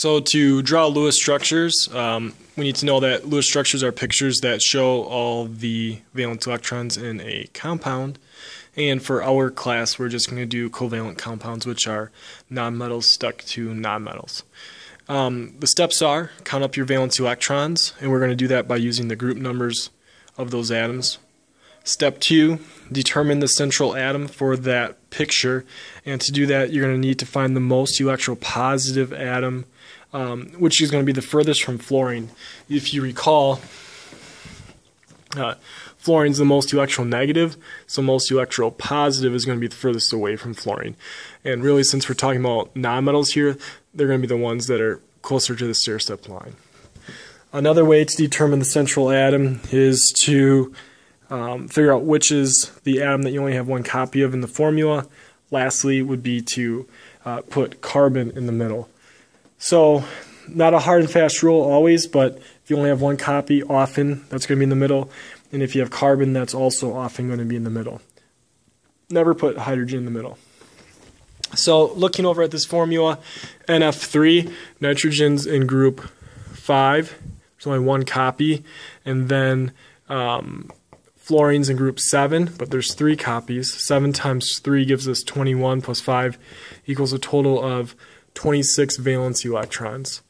So to draw Lewis structures, we need to know that Lewis structures are pictures that show all the valence electrons in a compound. And for our class, we're just going to do covalent compounds, which are nonmetals stuck to nonmetals. The steps are count up your valence electrons, and we're going to do that by using the group numbers of those atoms. Step 2, determine the central atom for that picture, and to do that you're going to need to find the most electropositive atom, which is going to be the furthest from fluorine. If you recall, fluorine is the most electronegative, so most electropositive is going to be the furthest away from fluorine. And really, since we're talking about nonmetals here, they're going to be the ones that are closer to the stair-step line. Another way to determine the central atom is to figure out which is the atom that you only have one copy of in the formula. Lastly would be to put carbon in the middle. So not a hard and fast rule always, but if you only have one copy, often that's going to be in the middle. And if you have carbon, that's also often going to be in the middle. Never put hydrogen in the middle. So looking over at this formula, NF3, nitrogen's in group 5. There's only one copy. And then fluorine's in group 7, but there's 3 copies. 7 times 3 gives us 21 plus 5 equals a total of 26 valence electrons.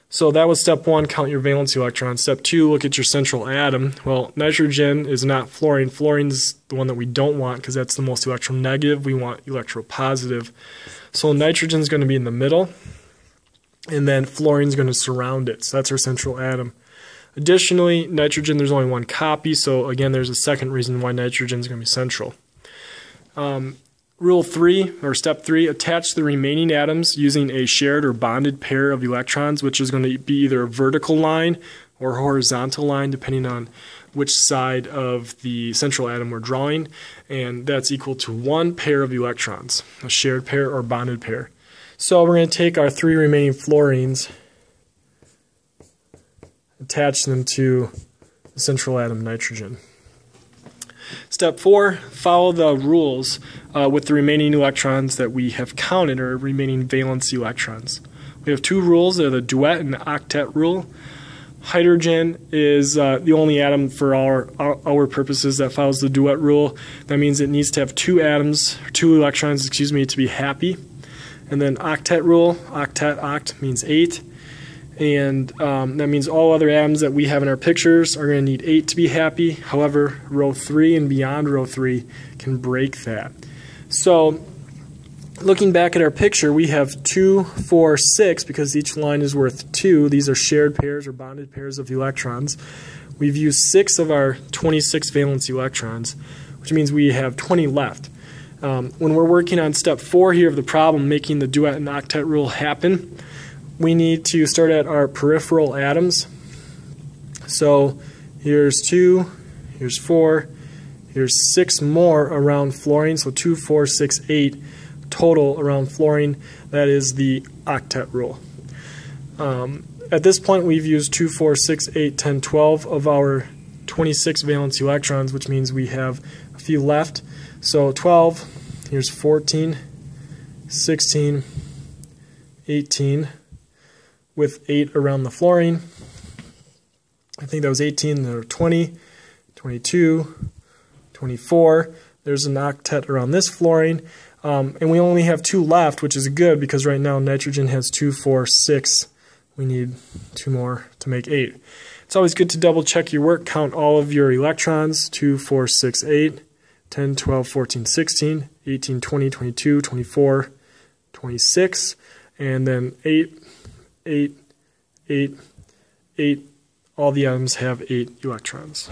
So that was step 1, count your valence electrons. Step 2, look at your central atom. Well, nitrogen is not fluorine. Fluorine's the one that we don't want because that's the most electronegative. We want electropositive. So nitrogen's going to be in the middle, and then fluorine's going to surround it. So that's our central atom. Additionally, nitrogen, there's only one copy, so again, there's a second reason why nitrogen is going to be central. Rule 3, or step 3, attach the remaining atoms using a shared or bonded pair of electrons, which is going to be either a vertical line or a horizontal line, depending on which side of the central atom we're drawing, and that's equal to 1 pair of electrons, a shared pair or bonded pair. So we're going to take our 3 remaining fluorines, attach them to the central atom nitrogen. Step 4, follow the rules with the remaining electrons that we have counted, or remaining valence electrons. We have 2 rules. They're the duet and octet rule. Hydrogen is the only atom for our purposes that follows the duet rule. That means it needs to have 2 electrons, to be happy. And then octet rule, oct means 8. And that means all other atoms that we have in our pictures are going to need 8 to be happy. However, row 3 and beyond row 3 can break that. So looking back at our picture, we have 2, 4, 6, because each line is worth 2. These are shared pairs or bonded pairs of electrons. We've used 6 of our 26 valence electrons, which means we have 20 left. When we're working on step 4 here of the problem, making the duet and octet rule happen, we need to start at our peripheral atoms. So here's 2, here's 4, here's 6 more around fluorine, so 2, 4, 6, 8 total around fluorine. That is the octet rule. At this point we've used 2, 4, 6, 8, 10, 12 of our 26 valence electrons, which means we have a few left. So 12, here's 14, 16, 18, with 8 around the fluorine. I think that was 18, there were 20, 22, 24. There's an octet around this fluorine. And we only have 2 left, which is good because right now nitrogen has 2, 4, 6. We need 2 more to make 8. It's always good to double check your work, count all of your electrons, 2, 4, 6, 8, 10, 12, 14, 16, 18, 20, 22, 24, 26, and then 8, 8, 8, 8. All the atoms have 8 electrons.